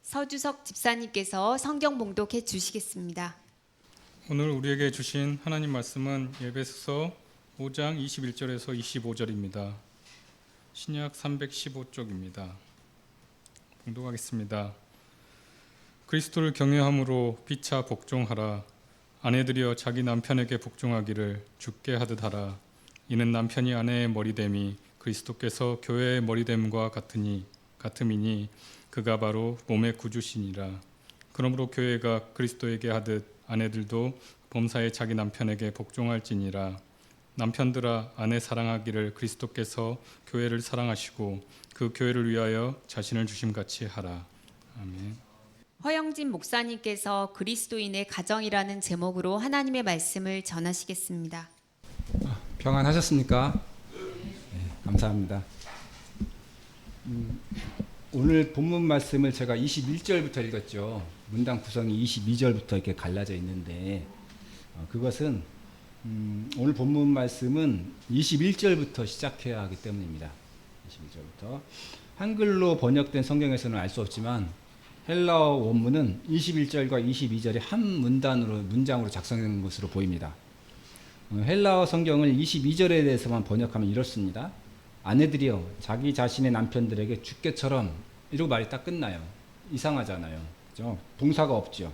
서주석 집사님께서 성경 봉독해 주시겠습니다. 오늘 우리에게 주신 하나님 말씀은 에베소서 5장 21절에서 25절입니다. 신약 315쪽입니다. 봉독하겠습니다. 그리스도를 경외함으로 피차 복종하라. 아내들이여 자기 남편에게 복종하기를 주께 하듯 하라. 이는 남편이 아내의 머리됨이 그리스도께서 교회의 머리됨과 같음이니 그가 바로 몸의 구주시니라. 그러므로 교회가 그리스도에게 하듯 아내들도 범사에 자기 남편에게 복종할지니라. 남편들아 아내 사랑하기를 그리스도께서 교회를 사랑하시고 그 교회를 위하여 자신을 주심같이 하라. 아멘. 허영진 목사님께서 그리스도인의 가정이라는 제목으로 하나님의 말씀을 전하시겠습니다. 평안하셨습니까? 네, 감사합니다. 오늘 본문 말씀을 제가 21절부터 읽었죠. 문당 구성이 22절부터 이렇게 갈라져 있는데 그것은 오늘 본문 말씀은 21절부터 시작해야 하기 때문입니다. 21절부터 한글로 번역된 성경에서는 알 수 없지만 헬라어 원문은 21절과 22절이 한 문장으로 작성된 것으로 보입니다. 헬라어 성경을 22절에 대해서만 번역하면 이렇습니다. 아내들이여 자기 자신의 남편들에게 주께처럼 이러고 말이 딱 끝나요. 이상하잖아요. 그죠? 동사가 없죠.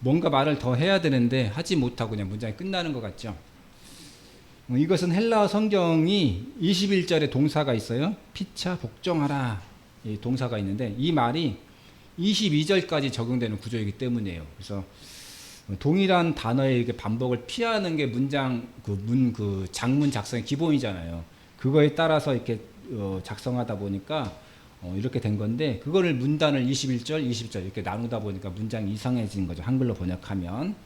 뭔가 말을 더 해야 되는데 하지 못하고 그냥 문장이 끝나는 것 같죠. 이것은 헬라어 성경이 21절에 동사가 있어요. 피차 복종하라 이 동사가 있는데 이 말이 22절까지 적용되는 구조이기 때문이에요. 그래서 동일한 단어의 이렇게 반복을 피하는 게 문장 장문 작성의 기본이잖아요. 그거에 따라서 이렇게 작성하다 보니까 이렇게 된 건데 그거를 문단을 21절, 20절 이렇게 나누다 보니까 문장이 이상해진 거죠. 한글로 번역하면.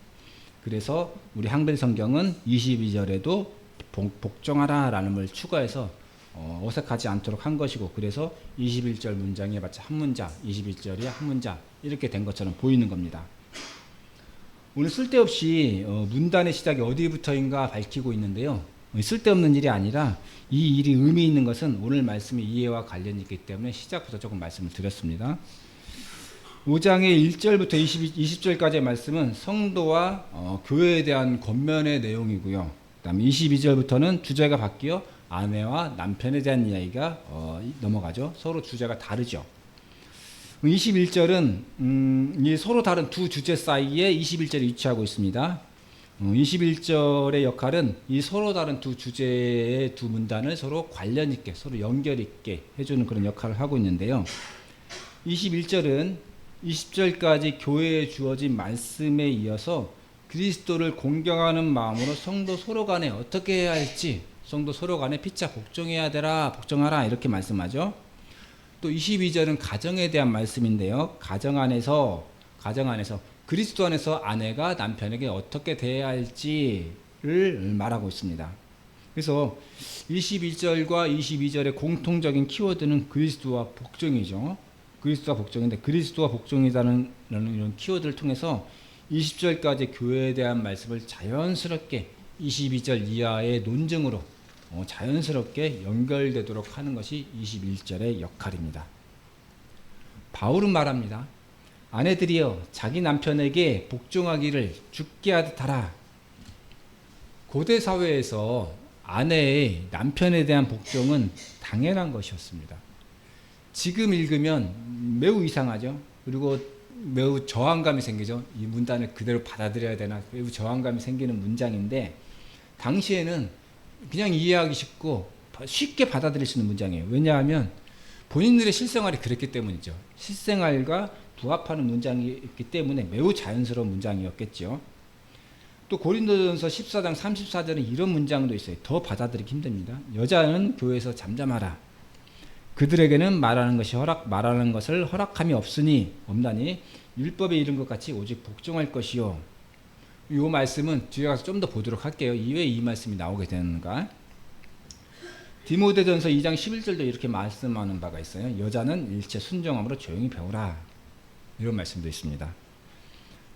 그래서 우리 한글 성경은 22절에도 복종하라 라는 걸 추가해서 어색하지 않도록 한 것이고 그래서 21절 문장에 마치 한 문자, 21절이 한 문자 이렇게 된 것처럼 보이는 겁니다. 오늘 쓸데없이 문단의 시작이 어디부터인가 밝히고 있는데요. 쓸데없는 일이 아니라 이 일이 의미 있는 것은 오늘 말씀의 이해와 관련이 있기 때문에 시작부터 조금 말씀을 드렸습니다. 5장의 1절부터 20절까지의 말씀은 성도와 교회에 대한 권면의 내용이고요. 그 다음에 22절부터는 주제가 바뀌어 아내와 남편에 대한 이야기가 넘어가죠. 서로 주제가 다르죠. 21절은 이 서로 다른 두 주제 사이에 21절이 위치하고 있습니다. 21절의 역할은 이 서로 다른 두 주제의 두 문단을 서로 관련 있게 서로 연결 있게 해주는 그런 역할을 하고 있는데요. 21절은 20절까지 교회에 주어진 말씀에 이어서 그리스도를 공경하는 마음으로 성도 서로 간에 어떻게 해야 할지 성도 서로 간에 피차 복종하라 이렇게 말씀하죠. 또 22절은 가정에 대한 말씀인데요. 가정 안에서 그리스도 안에서 아내가 남편에게 어떻게 대해야 할지를 말하고 있습니다. 그래서 21절과 22절의 공통적인 키워드는 그리스도와 복종이죠. 그리스도와 복종인데 그리스도와 복종이라는 이런 키워드를 통해서 20절까지 교회에 대한 말씀을 자연스럽게 22절 이하의 논증으로 자연스럽게 연결되도록 하는 것이 21절의 역할입니다. 바울은 말합니다. 아내들이여 자기 남편에게 복종하기를 주께 하듯 하라. 고대 사회에서 아내의 남편에 대한 복종은 당연한 것이었습니다. 지금 읽으면 매우 이상하죠. 그리고 매우 저항감이 생기죠. 이 문단을 그대로 받아들여야 되나 매우 저항감이 생기는 문장인데 당시에는 그냥 이해하기 쉽고 쉽게 받아들일 수 있는 문장이에요. 왜냐하면 본인들의 실생활이 그랬기 때문이죠. 실생활과 부합하는 문장이기 때문에 매우 자연스러운 문장이었겠죠. 또 고린도전서 14장 34절에 이런 문장도 있어요. 더 받아들이기 힘듭니다. 여자는 교회에서 잠잠하라. 그들에게는 말하는 것을 허락함이 없나니 율법에 이른 것 같이 오직 복종할 것이요. 이 말씀은 뒤에 가서 좀 더 보도록 할게요. 왜 이 말씀이 나오게 되는가? 디모데전서 2장 11절도 이렇게 말씀하는 바가 있어요. 여자는 일체 순종함으로 조용히 배우라. 이런 말씀도 있습니다.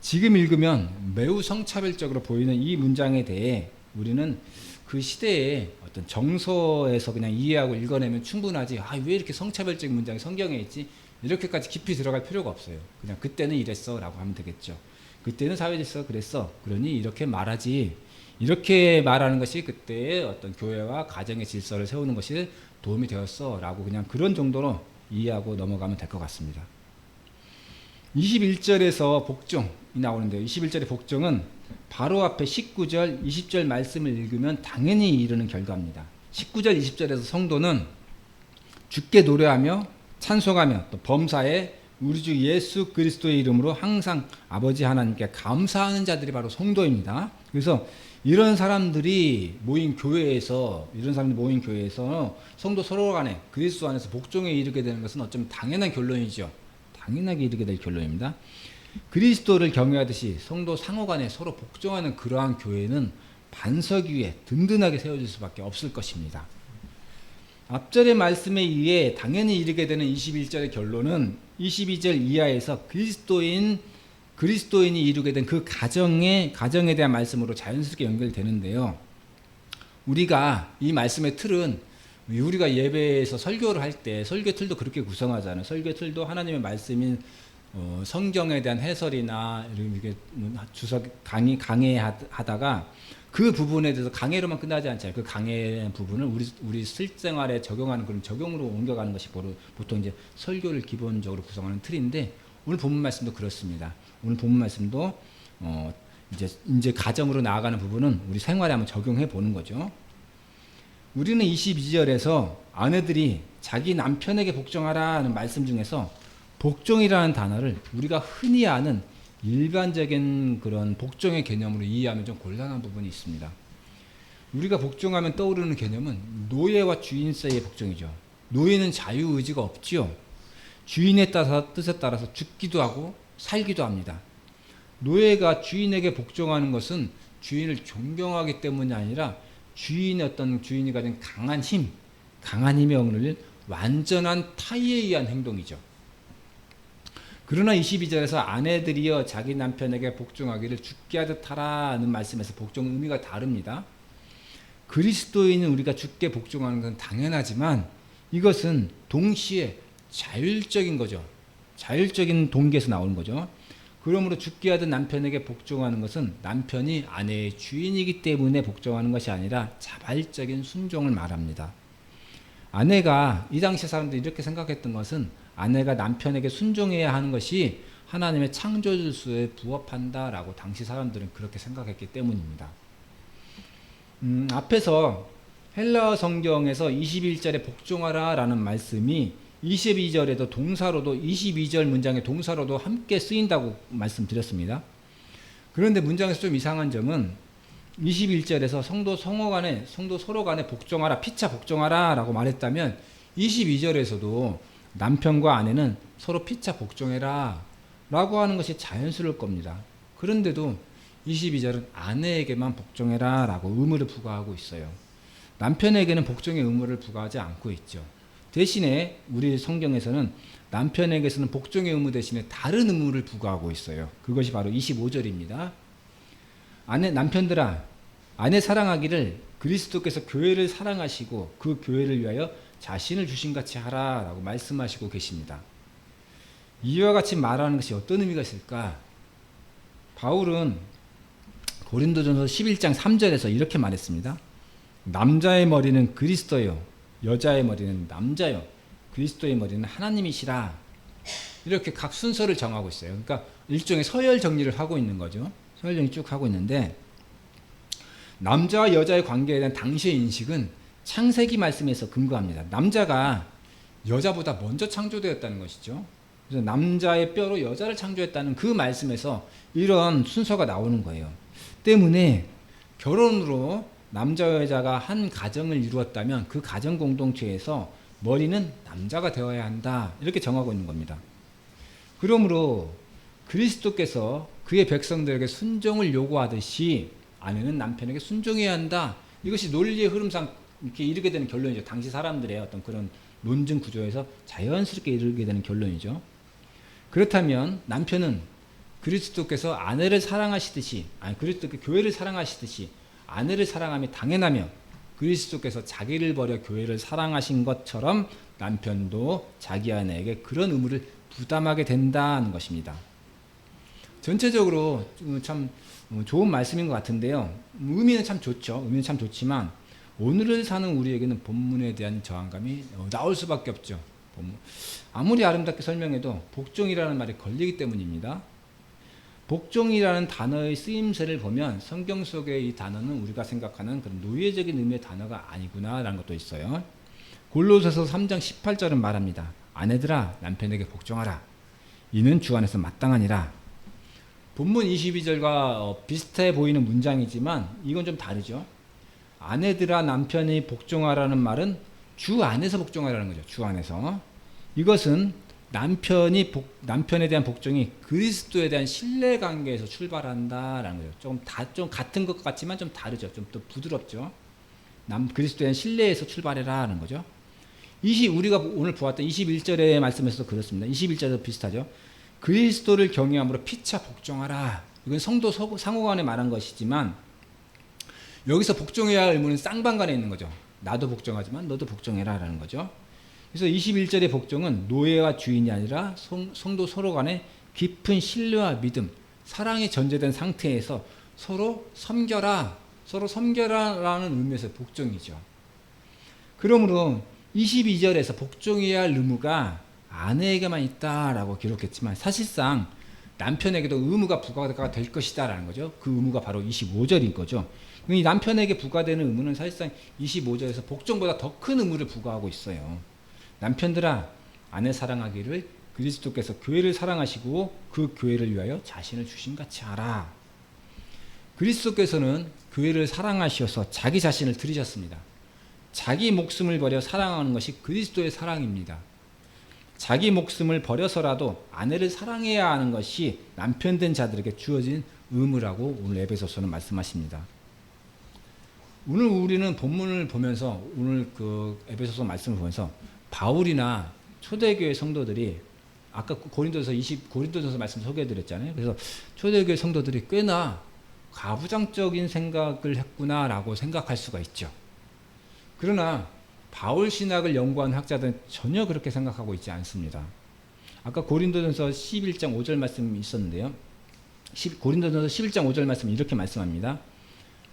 지금 읽으면 매우 성차별적으로 보이는 이 문장에 대해 우리는 그 시대에 어떤 정서에서 그냥 이해하고 읽어내면 충분하지. 왜 이렇게 성차별적인 문장이 성경에 있지? 이렇게까지 깊이 들어갈 필요가 없어요. 그냥 그때는 이랬어라고 하면 되겠죠. 그때는 사회질서가 그랬어. 그러니 이렇게 말하지. 이렇게 말하는 것이 그때의 어떤 교회와 가정의 질서를 세우는 것이 도움이 되었어라고 그냥 그런 정도로 이해하고 넘어가면 될 것 같습니다. 21절에서 복종이 나오는데요. 21절의 복종은 바로 앞에 19절, 20절 말씀을 읽으면 당연히 이르는 결과입니다. 19절, 20절에서 성도는 주께 노래하며 찬송하며 또 범사에 우리 주 예수 그리스도의 이름으로 항상 아버지 하나님께 감사하는 자들이 바로 성도입니다. 그래서 이런 사람들이 모인 교회에서 성도 서로 간에 그리스도 안에서 복종에 이르게 되는 것은 어쩌면 당연한 결론이죠. 당연하게 이르게 될 결론입니다. 그리스도를 경외하듯이 성도 상호 간에 서로 복종하는 그러한 교회는 반석 위에 든든하게 세워질 수밖에 없을 것입니다. 앞절의 말씀에 의해 당연히 이르게 되는 21절의 결론은 22절 이하에서 그리스도인이 이루게 된 그 가정에 대한 말씀으로 자연스럽게 연결되는데요. 우리가 이 말씀의 틀은 우리가 예배에서 설교를 할 때 설교 틀도 그렇게 구성하잖아요. 설교 틀도 하나님의 말씀인 성경에 대한 해설이나 이렇게 강해하다가 그 부분에 대해서 강해로만 끝나지 않잖아요. 그 강해 부분을 우리 실생활에 적용하는 그런 적용으로 옮겨가는 것이 보통 이제 설교를 기본적으로 구성하는 틀인데 오늘 본문 말씀도 그렇습니다. 오늘 본문 말씀도 이제 가정으로 나아가는 부분은 우리 생활에 한번 적용해 보는 거죠. 우리는 22절에서 아내들이 자기 남편에게 복종하라는 말씀 중에서 복종이라는 단어를 우리가 흔히 아는 일반적인 그런 복종의 개념으로 이해하면 좀 곤란한 부분이 있습니다. 우리가 복종하면 떠오르는 개념은 노예와 주인 사이의 복종이죠. 노예는 자유의지가 없지요. 주인의 뜻에 따라서 죽기도 하고 살기도 합니다. 노예가 주인에게 복종하는 것은 주인을 존경하기 때문이 아니라 주인이 가진 강한 힘의 억눌린 완전한 타의에 의한 행동이죠. 그러나 22절에서 아내들이여 자기 남편에게 복종하기를 죽게 하듯 하라는 말씀에서 복종의 의미가 다릅니다. 그리스도인은 우리가 죽게 복종하는 것은 당연하지만 이것은 동시에 자율적인 거죠. 자율적인 동기에서 나오는 거죠. 그러므로 죽게 하듯 남편에게 복종하는 것은 남편이 아내의 주인이기 때문에 복종하는 것이 아니라 자발적인 순종을 말합니다. 아내가 이 당시 사람들이 이렇게 생각했던 것은 아내가 남편에게 순종해야 하는 것이 하나님의 창조질서에 부합한다라고 당시 사람들은 그렇게 생각했기 때문입니다. 앞에서 헬라어 성경에서 21절에 복종하라라는 말씀이 22절에도 동사로도 22절 문장의 동사로도 함께 쓰인다고 말씀드렸습니다. 그런데 문장에서 좀 이상한 점은 21절에서 성도 서로 간에 복종하라, 피차 복종하라 라고 말했다면 22절에서도 남편과 아내는 서로 피차 복종해라 라고 하는 것이 자연스러울 겁니다. 그런데도 22절은 아내에게만 복종해라 라고 의무를 부과하고 있어요. 남편에게는 복종의 의무를 부과하지 않고 있죠. 대신에 우리 성경에서는 남편에게서는 복종의 의무 대신에 다른 의무를 부과하고 있어요. 그것이 바로 25절입니다. 남편들아, 아내 사랑하기를 그리스도께서 교회를 사랑하시고 그 교회를 위하여 자신을 주신같이 하라라고 말씀하시고 계십니다. 이와 같이 말하는 것이 어떤 의미가 있을까? 바울은 고린도전서 11장 3절에서 이렇게 말했습니다. 남자의 머리는 그리스도요, 여자의 머리는 남자요, 그리스도의 머리는 하나님이시라. 이렇게 각 순서를 정하고 있어요. 그러니까 일종의 서열 정리를 하고 있는 거죠. 서열 정리 쭉 하고 있는데 남자와 여자의 관계에 대한 당시의 인식은 창세기 말씀에서 근거합니다. 남자가 여자보다 먼저 창조되었다는 것이죠. 그래서 남자의 뼈로 여자를 창조했다는 그 말씀에서 이런 순서가 나오는 거예요. 때문에 결혼으로 남자와 여자가 한 가정을 이루었다면 그 가정 공동체에서 머리는 남자가 되어야 한다. 이렇게 정하고 있는 겁니다. 그러므로 그리스도께서 그의 백성들에게 순종을 요구하듯이 아내는 남편에게 순종해야 한다. 이것이 논리의 흐름상 이렇게 이르게 되는 결론이죠. 당시 사람들의 어떤 그런 논증 구조에서 자연스럽게 이르게 되는 결론이죠. 그렇다면 남편은 그리스도께서 아내를 사랑하시듯이, 그리스도께 교회를 사랑하시듯이 아내를 사랑함이 당연하며 그리스도께서 자기를 버려 교회를 사랑하신 것처럼 남편도 자기 아내에게 그런 의무를 부담하게 된다는 것입니다. 전체적으로 참 좋은 말씀인 것 같은데요. 의미는 참 좋죠. 의미는 참 좋지만 오늘을 사는 우리에게는 본문에 대한 저항감이 나올 수밖에 없죠. 아무리 아름답게 설명해도 복종이라는 말이 걸리기 때문입니다. 복종이라는 단어의 쓰임새를 보면 성경 속의 이 단어는 우리가 생각하는 그런 노예적인 의미의 단어가 아니구나라는 것도 있어요. 골로새서 3장 18절은 말합니다. 아내들아 남편에게 복종하라. 이는 주 안에서 마땅하니라. 본문 22절과 비슷해 보이는 문장이지만 이건 좀 다르죠. 아내들아 남편이 복종하라는 말은 주 안에서 복종하라는 거죠. 주 안에서. 이것은 남편에 대한 복종이 그리스도에 대한 신뢰관계에서 출발한다라는 거죠. 좀 같은 것 같지만 좀 다르죠. 좀 더 부드럽죠. 그리스도에 대한 신뢰에서 출발해라는 거죠. 우리가 오늘 보았던 21절의 말씀에서도 그렇습니다. 21절도 비슷하죠. 그리스도를 경외함으로 피차 복종하라. 이건 성도 상호간에 말한 것이지만 여기서 복종해야 할 의무는 쌍방간에 있는 거죠. 나도 복종하지만 너도 복종해라라는 거죠. 그래서 21절의 복종은 노예와 주인이 아니라 성도 서로 간에 깊은 신뢰와 믿음, 사랑이 전제된 상태에서 서로 섬겨라라는 의미에서 복종이죠. 그러므로 22절에서 복종해야 할 의무가 아내에게만 있다라고 기록했지만 사실상 남편에게도 의무가 부과가 될 것이다라는 거죠. 그 의무가 바로 25절인 거죠. 이 남편에게 부과되는 의무는 사실상 25절에서 복종보다 더 큰 의무를 부과하고 있어요. 남편들아 아내 사랑하기를 그리스도께서 교회를 사랑하시고 그 교회를 위하여 자신을 주심같이 하라. 그리스도께서는 교회를 사랑하셔서 자기 자신을 드리셨습니다. 자기 목숨을 버려 사랑하는 것이 그리스도의 사랑입니다. 자기 목숨을 버려서라도 아내를 사랑해야 하는 것이 남편된 자들에게 주어진 의무라고 오늘 에베소서는 말씀하십니다. 오늘 우리는 본문을 보면서 오늘 그 에베소서 말씀을 보면서 바울이나 초대교회 성도들이 아까 고린도전서 말씀 소개해드렸잖아요. 그래서 초대교회 성도들이 꽤나 가부장적인 생각을 했구나라고 생각할 수가 있죠. 그러나 바울 신학을 연구한 학자들은 전혀 그렇게 생각하고 있지 않습니다. 아까 고린도전서 11장 5절 말씀이 있었는데요. 고린도전서 11장 5절 말씀 이렇게 말씀합니다.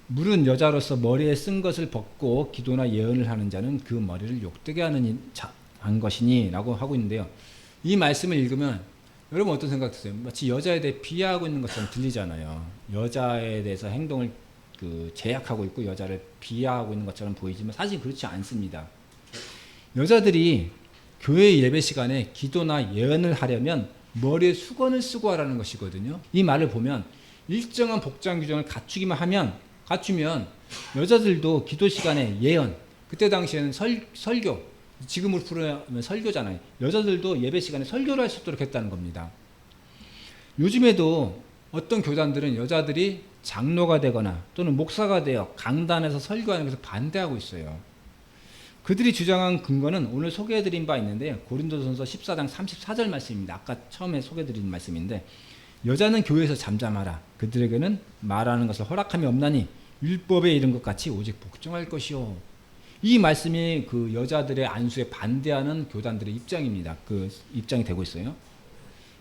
물은 여자로서 머리에 쓴 것을 벗고 기도나 예언을 하는 자는 그 머리를 욕되게 한 것이니 라고 하고 있는데요. 이 말씀을 읽으면 여러분 어떤 생각 드세요? 마치 여자에 대해 비하하고 있는 것처럼 들리잖아요. 여자에 대해서 행동을 제약하고 있고 여자를 비하하고 있는 것처럼 보이지만 사실 그렇지 않습니다. 여자들이 교회 예배 시간에 기도나 예언을 하려면 머리에 수건을 쓰고 하라는 것이거든요. 이 말을 보면 일정한 복장 규정을 갖추면 여자들도 기도 시간에 예언, 그때 당시에는 설교, 지금으로 부르면 설교잖아요. 여자들도 예배 시간에 설교를 할 수 있도록 했다는 겁니다. 요즘에도 어떤 교단들은 여자들이 장로가 되거나 또는 목사가 되어 강단에서 설교하는 것을 반대하고 있어요. 그들이 주장한 근거는 오늘 소개해드린 바 있는데 고린도전서 14장 34절 말씀입니다. 아까 처음에 소개해드린 말씀인데 여자는 교회에서 잠잠하라. 그들에게는 말하는 것을 허락함이 없나니 율법에 이른 것 같이 오직 복종할 것이요. 이 말씀이 그 여자들의 안수에 반대하는 교단들의 입장입니다. 그 입장이 되고 있어요.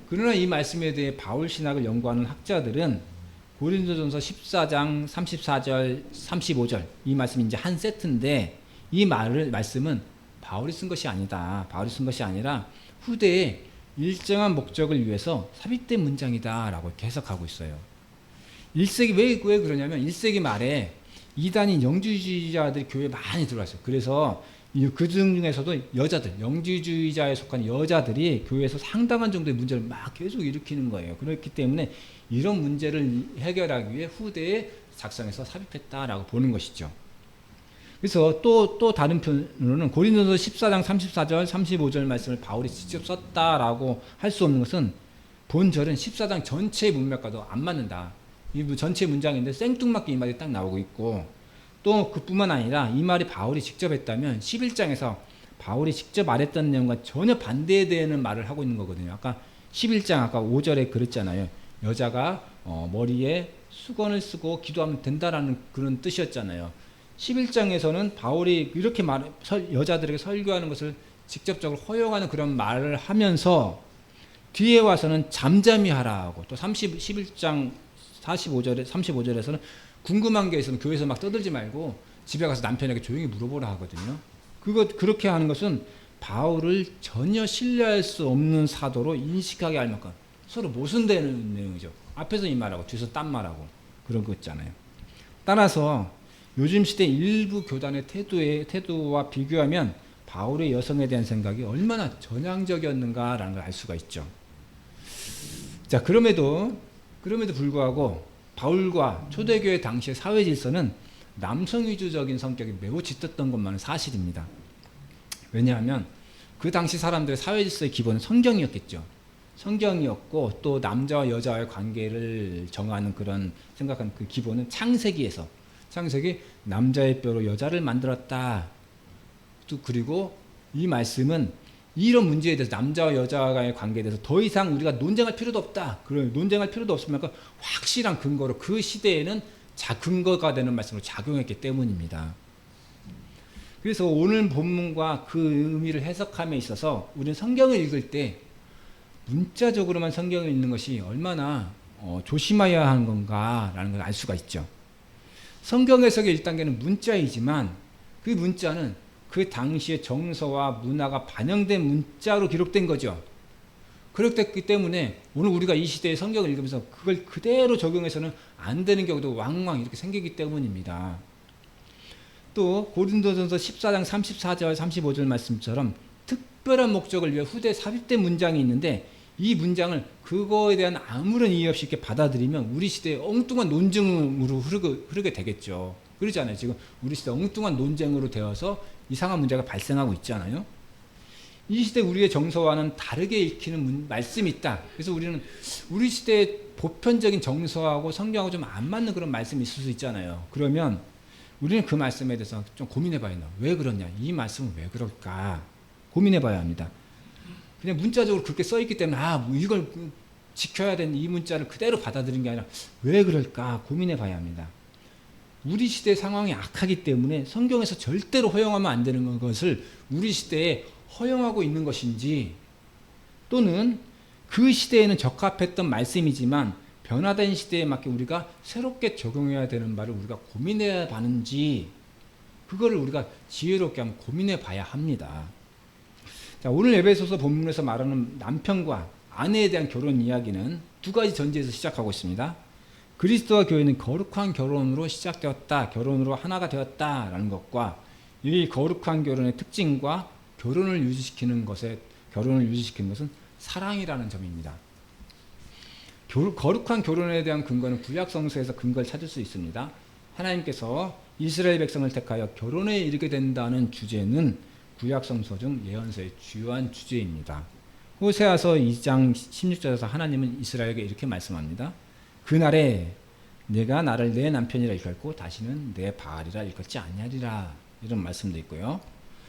그러나 이 말씀에 대해 바울 신학을 연구하는 학자들은 고린도전서 14장 34절 35절 이 말씀이 이제 한 세트인데 이 말씀은 바울이 쓴 것이 아니다. 바울이 쓴 것이 아니라 후대에 일정한 목적을 위해서 삽입된 문장이다라고 해석하고 있어요. 1세기 왜 그러냐면 1세기 말에 이단인 영주주의자들이 교회에 많이 들어왔어요. 그래서 그 중에서도 여자들, 영주주의자에 속한 여자들이 교회에서 상당한 정도의 문제를 막 계속 일으키는 거예요. 그렇기 때문에 이런 문제를 해결하기 위해 후대에 작성해서 삽입했다라고 보는 것이죠. 그래서 또 다른 편으로는 고린도서 14장 34절 35절 말씀을 바울이 직접 썼다라고 할 수 없는 것은 본절은 14장 전체의 문맥과도 안 맞는다. 이 전체 문장인데 생뚱맞게 이 말이 딱 나오고 있고 또 그뿐만 아니라 이 말이 바울이 직접 했다면 11장에서 바울이 직접 말했던 내용과 전혀 반대되는 말을 하고 있는 거거든요. 아까 11장 아까 5절에 그랬잖아요. 여자가 머리에 수건을 쓰고 기도하면 된다라는 그런 뜻이었잖아요. 11장에서는 바울이 이렇게 여자들에게 설교하는 것을 직접적으로 허용하는 그런 말을 하면서 뒤에 와서는 잠잠히 하라고, 또 11장 35절에서는 궁금한 게 있으면 교회에서 막 떠들지 말고 집에 가서 남편에게 조용히 물어보라 하거든요. 그렇게 하는 것은 바울을 전혀 신뢰할 수 없는 사도로 인식하게 할 만큼 서로 모순되는 내용이죠. 앞에서 이 말하고 뒤에서 딴 말하고 그런 거 있잖아요. 따라서 요즘 시대 일부 교단의 태도와 비교하면 바울의 여성에 대한 생각이 얼마나 전향적이었는가라는 걸 알 수가 있죠. 자, 그럼에도 불구하고 바울과 초대교회 당시의 사회 질서는 남성 위주적인 성격이 매우 짙었던 것만은 사실입니다. 왜냐하면 그 당시 사람들의 사회 질서의 기본은 성경이었겠죠. 성경이었고, 또 남자와 여자와의 관계를 정하는 그런 생각하는 그 기본은 창세기 남자의 뼈로 여자를 만들었다. 또 그리고 이 말씀은 이런 문제에 대해서 남자와 여자와의 관계에 대해서 더 이상 우리가 논쟁할 필요도 없다. 논쟁할 필요도 없으면 확실한 근거로 그 시대에는 근거가 되는 말씀으로 작용했기 때문입니다. 그래서 오늘 본문과 그 의미를 해석함에 있어서 우리는 성경을 읽을 때 문자적으로만 성경을 읽는 것이 얼마나 조심해야 하는 건가라는 걸 알 수가 있죠. 성경 해석의 1단계는 문자이지만 그 문자는 그 당시의 정서와 문화가 반영된 문자로 기록된 거죠. 그렇기 때문에 오늘 우리가 이 시대의 성경을 읽으면서 그걸 그대로 적용해서는 안 되는 경우도 왕왕 이렇게 생기기 때문입니다. 또 고린도전서 14장 34절 35절 말씀처럼 특별한 목적을 위해 후대에 삽입된 문장이 있는데 이 문장을 그거에 대한 아무런 이유 없이 이렇게 받아들이면 우리 시대의 엉뚱한 논쟁으로 흐르게 되겠죠. 그러잖아요. 지금 우리 시대 엉뚱한 논쟁으로 되어서 이상한 문제가 발생하고 있잖아요. 이 시대 우리의 정서와는 다르게 읽히는 말씀이 있다. 그래서 우리는 우리 시대의 보편적인 정서하고 성경하고 좀 안 맞는 그런 말씀이 있을 수 있잖아요. 그러면 우리는 그 말씀에 대해서 좀 고민해 봐야 된다. 왜 그러냐? 이 말씀은 왜 그럴까? 고민해 봐야 합니다. 그냥 문자적으로 그렇게 써 있기 때문에 이걸 지켜야 되는 이 문자를 그대로 받아들인 게 아니라 왜 그럴까? 고민해 봐야 합니다. 우리 시대 상황이 악하기 때문에 성경에서 절대로 허용하면 안 되는 것을 우리 시대에 허용하고 있는 것인지, 또는 그 시대에는 적합했던 말씀이지만 변화된 시대에 맞게 우리가 새롭게 적용해야 되는 바를 우리가 고민해 봤는지, 그거를 우리가 지혜롭게 한번 고민해 봐야 합니다. 자, 오늘 에베소서 본문에서 말하는 남편과 아내에 대한 결혼 이야기는 두 가지 전제에서 시작하고 있습니다. 그리스도와 교회는 거룩한 결혼으로 시작되었다, 결혼으로 하나가 되었다라는 것과, 이 거룩한 결혼의 특징과 결혼을 유지시키는 것은 사랑이라는 점입니다. 거룩한 결혼에 대한 근거는 구약 성서에서 근거를 찾을 수 있습니다. 하나님께서 이스라엘 백성을 택하여 결혼에 이르게 된다는 주제는 구약 성서 중 예언서의 주요한 주제입니다. 호세아서 2장 16절에서 하나님은 이스라엘에게 이렇게 말씀합니다. 그날에 내가 나를 내 남편이라 일컬고 다시는 내 바알이라 일컬지 아니하리라, 이런 말씀도 있고요.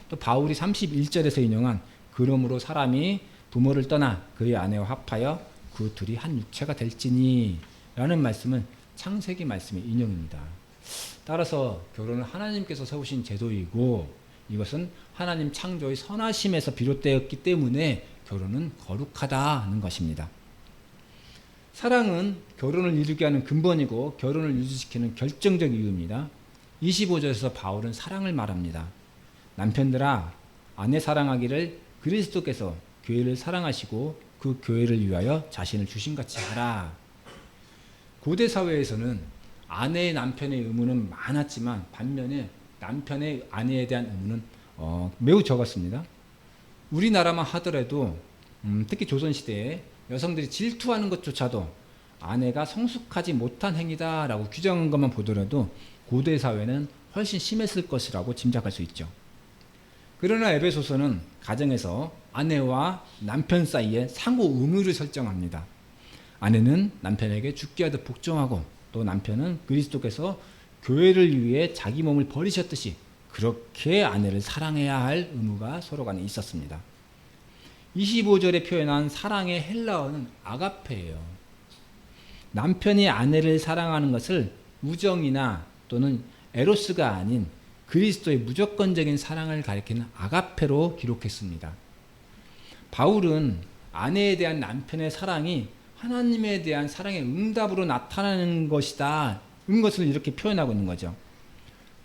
또 바울이 31절에서 인용한 그러므로 사람이 부모를 떠나 그의 아내와 합하여 그 둘이 한 육체가 될지니 라는 말씀은 창세기 말씀의 인용입니다. 따라서 결혼은 하나님께서 세우신 제도이고 이것은 하나님 창조의 선하심에서 비롯되었기 때문에 결혼은 거룩하다는 것입니다. 사랑은 결혼을 이루게 하는 근본이고 결혼을 유지시키는 결정적 이유입니다. 25절에서 바울은 사랑을 말합니다. 남편들아, 아내 사랑하기를 그리스도께서 교회를 사랑하시고 그 교회를 위하여 자신을 주신같이 하라. 고대 사회에서는 아내의 남편의 의무는 많았지만 반면에 남편의 아내에 대한 의무는 매우 적었습니다. 우리나라만 하더라도 특히 조선시대에 여성들이 질투하는 것조차도 아내가 성숙하지 못한 행위다라고 규정한 것만 보더라도 고대 사회는 훨씬 심했을 것이라고 짐작할 수 있죠. 그러나 에베소서는 가정에서 아내와 남편 사이에 상호 의무를 설정합니다. 아내는 남편에게 죽게 하듯 복종하고 또 남편은 그리스도께서 교회를 위해 자기 몸을 버리셨듯이 그렇게 아내를 사랑해야 할 의무가 서로 간에 있었습니다. 25절에 표현한 사랑의 헬라어는 아가페예요. 남편이 아내를 사랑하는 것을 우정이나 또는 에로스가 아닌 그리스도의 무조건적인 사랑을 가리키는 아가페로 기록했습니다. 바울은 아내에 대한 남편의 사랑이 하나님에 대한 사랑의 응답으로 나타나는 것이다. 것을 이렇게 표현하고 있는 거죠.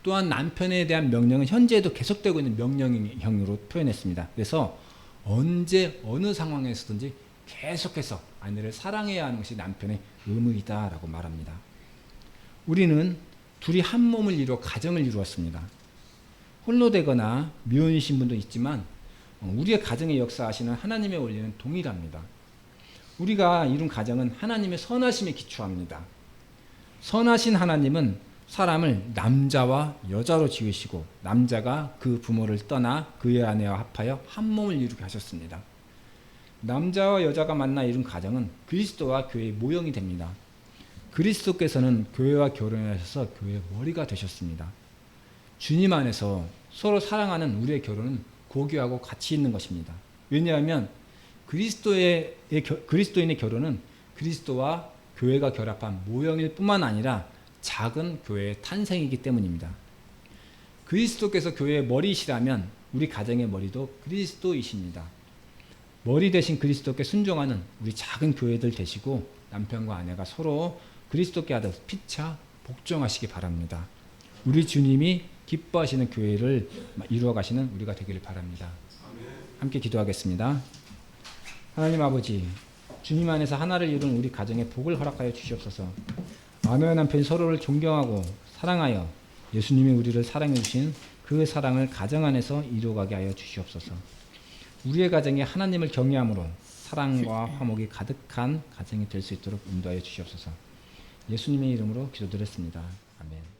또한 남편에 대한 명령은 현재에도 계속되고 있는 명령형으로 표현했습니다. 그래서 언제 어느 상황에서든지 계속해서 아내를 사랑해야 하는 것이 남편의 의무이다라고 말합니다. 우리는 둘이 한 몸을 이루어 가정을 이루었습니다. 홀로 되거나 미혼이신 분도 있지만 우리의 가정의 역사하시는 하나님의 원리는 동일합니다. 우리가 이룬 가정은 하나님의 선하심에 기초합니다. 선하신 하나님은 사람을 남자와 여자로 지으시고 남자가 그 부모를 떠나 그의 아내와 합하여 한 몸을 이루게 하셨습니다. 남자와 여자가 만나 이룬 가정은 그리스도와 교회의 모형이 됩니다. 그리스도께서는 교회와 결혼하셔서 교회의 머리가 되셨습니다. 주님 안에서 서로 사랑하는 우리의 결혼은 고귀하고 가치 있는 것입니다. 왜냐하면 그리스도인의 결혼은 그리스도와 교회가 결합한 모형일 뿐만 아니라 작은 교회의 탄생이기 때문입니다. 그리스도께서 교회의 머리이시라면 우리 가정의 머리도 그리스도이십니다. 머리 대신 그리스도께 순종하는 우리 작은 교회들 되시고 남편과 아내가 서로 그리스도께 하듯 피차 복종하시기 바랍니다. 우리 주님이 기뻐하시는 교회를 이루어가시는 우리가 되기를 바랍니다. 함께 기도하겠습니다. 하나님 아버지, 주님 안에서 하나를 이룬 우리 가정에 복을 허락하여 주시옵소서. 아내와 남편이 서로를 존경하고 사랑하여 예수님이 우리를 사랑해 주신 그 사랑을 가정 안에서 이루어가게 하여 주시옵소서. 우리의 가정에 하나님을 경외함으로 사랑과 화목이 가득한 가정이 될 수 있도록 인도하여 주시옵소서. 예수님의 이름으로 기도드렸습니다. 아멘.